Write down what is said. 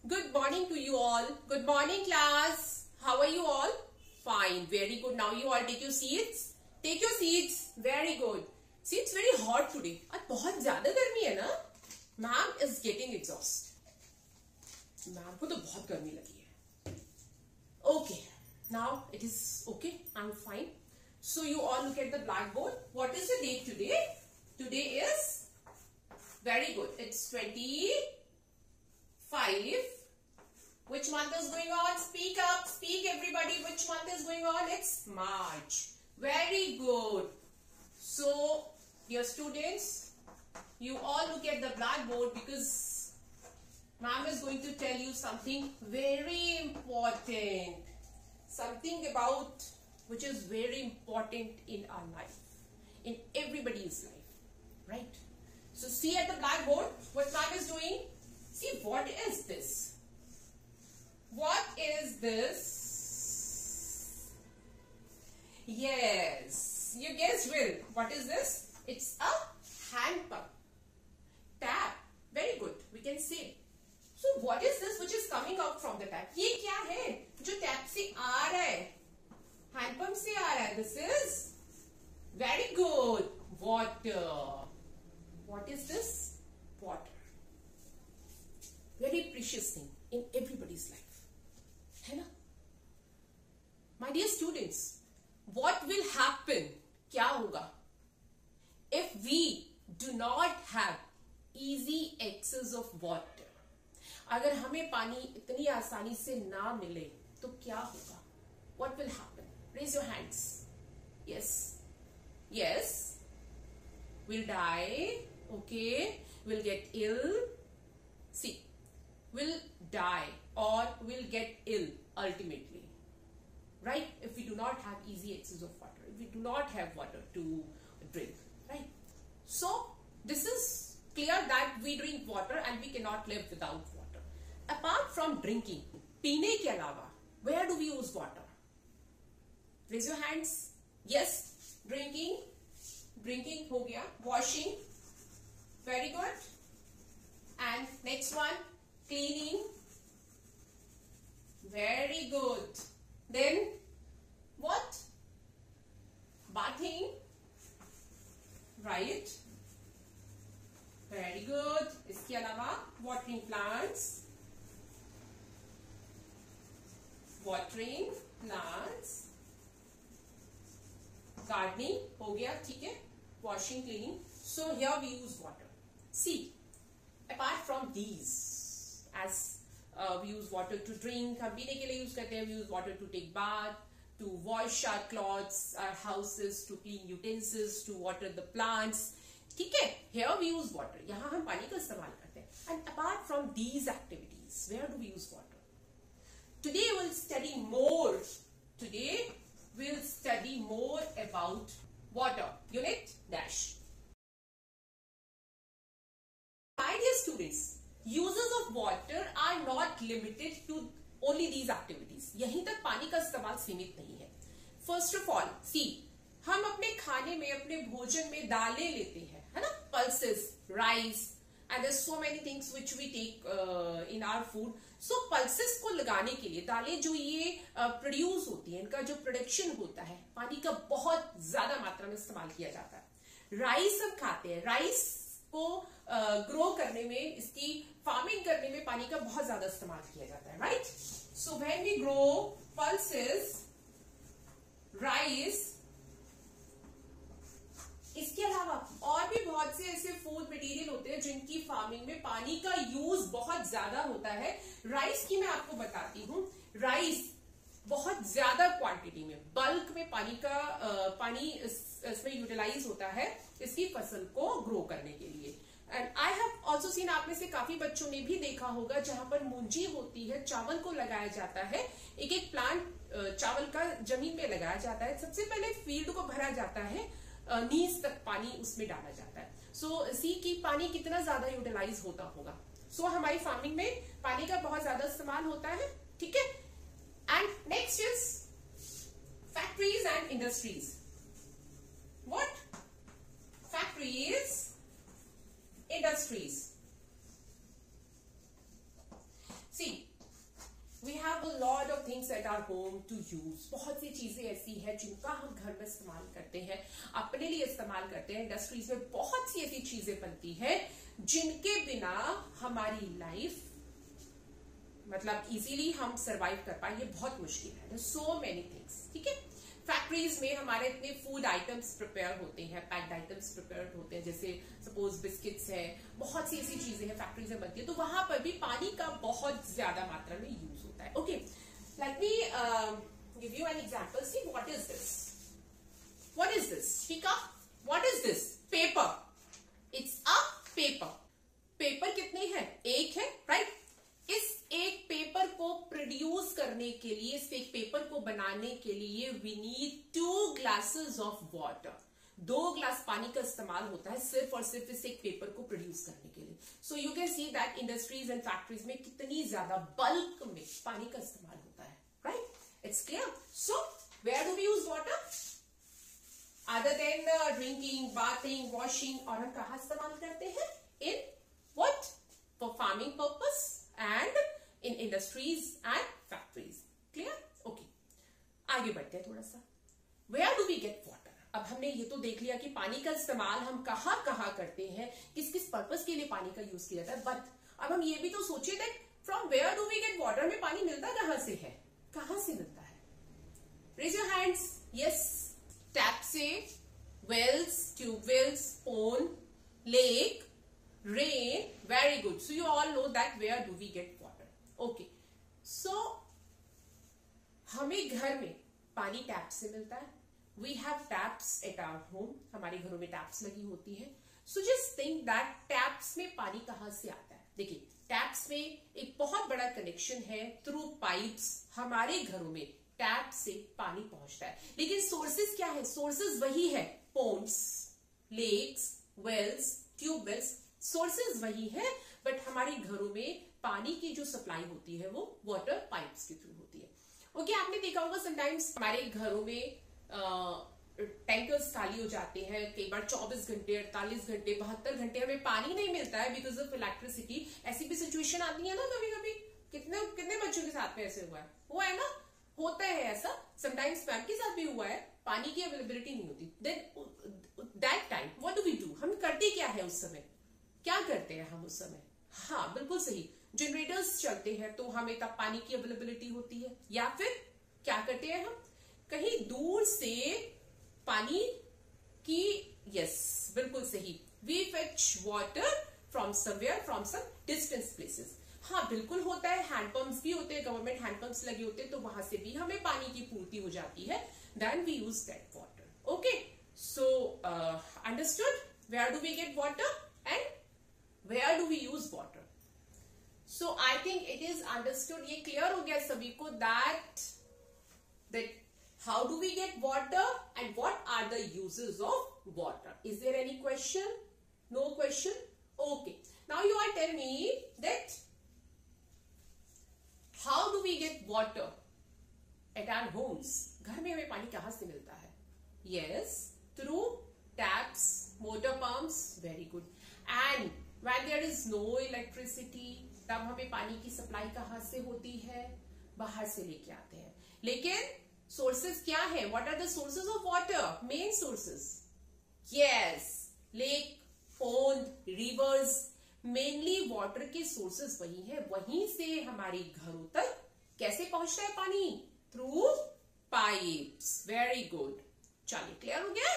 Good morning to you all. Good morning class. How are you all? Fine. Very good. Now you all take your seats. Take your seats. Very good. See, it's very hot today. आज बहुत ज़्यादा गर्मी है ना? Ma'am is getting exhausted. Ma'am को तो बहुत गर्मी लगी है. Okay. Now it is okay. I'm fine. So you all look at the blackboard. What is the date today? Today is very good. It's 25. Which month is going on? Speak up. Speak everybody. Which month is going on? It's March. Very good. So, dear students, you all look at the blackboard because ma'am is going to tell you something very important. Something about which is very important in our life. In everybody's life. Right? So, see at the blackboard what ma'am is doing. See, what is this? What is this? Yes, you guessed well. What is this? It's a hand pump. Tap. Very good. We can see. So what is this which is coming out from the tap? ये क्या है जो tap से आ रहा है? Hand pump से आ रहा है. This is very good. Water. What is this? Water. Very precious thing in everybody's life. है ना? My dear students, what will happen? क्या होगा? If we do not have easy access of water, अगर हमें पानी इतनी आसानी से ना मिले, तो क्या होगा? What will happen? Raise your hands. Yes. Yes. We'll die. Okay. We'll get ill. See. Will die or will get ill ultimately, right? If we do not have easy access of water, if we do not have water to drink, right? So this is clear that we drink water and we cannot live without water. Apart from drinking, पीने के अलावा, where do we use water? Raise your hands. Yes, drinking हो गया. Washing, very good. And next one, cleaning, very good. Then what? Bathing, right? Very good. इसके अलावा watering plants, gardening हो गया, ठीक है? Washing, cleaning. So here we use water. See, apart from these, as we use water to drink, हम पीने के लिए use करते हैं, we use water to take bath, to wash our clothes, our houses, to clean utensils, to water the plants. ठीक है? Here we use water. यहाँ हम पानी का इस्तेमाल करते हैं. And apart from these activities, where do we use water? Today we'll study more. Today we'll study more about water. Unit dash. My dear students, uses of water are not limited to only these activities. यहीं तक पानी का इस्तेमाल सीमित नहीं है. First of all, see, हम अपने खाने में, अपने भोजन में दालें लेते हैं, है ना? Pulses, rice, and there's so many things which we take in our food. So pulses को लगाने के लिए दालें जो ये प्रोड्यूस होती हैं, इनका जो प्रोडक्शन होता है, पानी का बहुत ज्यादा मात्रा में इस्तेमाल किया जाता है. राइस हम खाते हैं. राइस को ग्रो करने में, इसकी फार्मिंग करने में पानी का बहुत ज्यादा इस्तेमाल किया जाता है, right? So when we grow pulses, rice, इसके अलावा और भी बहुत से ऐसे फूड मटेरियल होते हैं जिनकी फार्मिंग में पानी का यूज बहुत ज्यादा होता है. राइस की मैं आपको बताती हूँ. राइस बहुत ज्यादा क्वांटिटी में, बल्क में पानी इसमें यूटिलाइज होता है इसकी फसल को ग्रो करने के लिए. And I have also seen, आप में से काफी बच्चों ने भी देखा होगा जहां पर मूंजी होती है, चावल को लगाया जाता है. एक एक प्लांट चावल का जमीन में लगाया जाता है. सबसे पहले फील्ड को भरा जाता है, नीज तक पानी उसमें डाला जाता है. सो सी की पानी कितना ज्यादा यूटिलाइज होता होगा. सो हमारी फार्मिंग में पानी का बहुत ज्यादा इस्तेमाल होता है, ठीक है? And next is factories and industries. What? Factories, industries. See, lot of things at our home to use. बहुत सी चीजें ऐसी हैं जिनका हम घर में इस्तेमाल करते हैं, अपने लिए इस्तेमाल करते हैं. इंडस्ट्रीज में बहुत सी ऐसी चीजें बनती है जिनके बिना हमारी लाइफ मतलब इजीली हम सरवाइव कर पाए, ये बहुत मुश्किल है. So many things. ठीक है, फैक्ट्रीज में हमारे इतने फूड आइटम्स प्रिपेयर होते हैं, पैक्ड आइटम्स प्रिपेयर होते हैं, जैसे सपोज बिस्किट्स है, बहुत सी ऐसी चीजें हैं फैक्ट्रीज में बनती है, तो वहां पर भी पानी का बहुत ज्यादा मात्रा में यूज होता है. Okay, let me give you an example. See what is this? What is this? शिका, what is this? Paper. It's a paper. Paper कितने हैं? एक है, राइट? इस एक पेपर को प्रोड्यूस करने के लिए, इस एक पेपर को बनाने के लिए we need 2 glasses of water. 2 glass पानी का इस्तेमाल होता है सिर्फ और सिर्फ इस एक पेपर को प्रोड्यूस करने के लिए. So you can see that industries and factories में कितनी ज्यादा बल्क में पानी का इस्तेमाल होता है, right? It's clear. So where do we use water other than drinking, bathing, washing? और हम कहा इस्तेमाल करते हैं? In what? For farming purpose and in industries and factories. Clear? Okay. आगे बढ़ते हैं थोड़ा सा. Where do we get water? अब हमने ये तो देख लिया कि पानी का इस्तेमाल हम कहाँ करते हैं, किस किस पर्पस के लिए पानी का यूज किया जाता है. बट अब हम ये भी तो सोचे that from where do we get water? में पानी मिलता कहाँ से है? कहाँ से मिलता है? Raise your hands. Yes, tap से, wells, tubewells, pond, lake, rain. Very good. So you all know that where do we get water? Okay. So हमें घर में पानी टैप से मिलता है. We have taps at our home. हमारे घरों में टैप्स लगी होती है. So just think that taps में पानी कहाँ से आता है? देखिए, टैप्स में एक बहुत बड़ा कनेक्शन है. थ्रू पाइप्स हमारे घरों में टैप से पानी पहुंचता है. लेकिन सोर्सेज क्या है? सोर्सेज वही है, ponds, lakes, wells, tubewells. Sources वही है, बट हमारे घरों में पानी की जो सप्लाई होती है वो वाटर पाइप्स के थ्रू होती है. ओके, आपने देखा होगा समटाइम्स हमारे घरों में टैंकर्स खाली हो जाते हैं. कई बार 24 घंटे, 48 घंटे, 72 घंटे हमें पानी नहीं मिलता है बिकॉज ऑफ इलेक्ट्रिसिटी. ऐसी भी सिचुएशन आती है ना कभी कभी. कितने बच्चों के साथ में ऐसे हुआ है ना? होता है ऐसा. समटाइम्स मैम के साथ भी हुआ है. पानी की अवेलेबिलिटी नहीं होती. Then that time what do we do? हम करते क्या है उस समय? क्या करते हैं हम उस समय? हाँ, बिल्कुल सही, जनरेटर्स चलते हैं तो हमें तब पानी की अवेलेबिलिटी होती है. या फिर क्या करते हैं हम? कहीं दूर से पानी की, यस, बिल्कुल सही, we fetch water from somewhere, from some distance places. हाँ, बिल्कुल होता है. हैंडपंप्स भी होते हैं, गवर्नमेंट हैंडपंप्स लगे होते हैं, तो वहां से भी हमें पानी की पूर्ति हो जाती है. Then we use that water. Okay, so understood where do we get water and where do we use water? So I think it is understood, ये clear हो गया सभी को that how do we get water and what are the uses of water? Is there any question? No question? Okay. Now you all tell me that how do we get water at our homes? घर में हमें पानी कहाँ से मिलता है? Yes, through taps, motor pumps. Very good. And when there is no electricity, तब हमें पानी की सप्लाई कहाँ से होती है? बाहर से लेके आते हैं. लेकिन सोर्सेज क्या है? What are the sources of water? Main sources, yes, lake, pond, rivers. Mainly water के सोर्सेज वही है. वहीं से हमारे घरों तक कैसे पहुंचता है पानी? Through pipes. Very good. चलिए, क्लियर हो गया?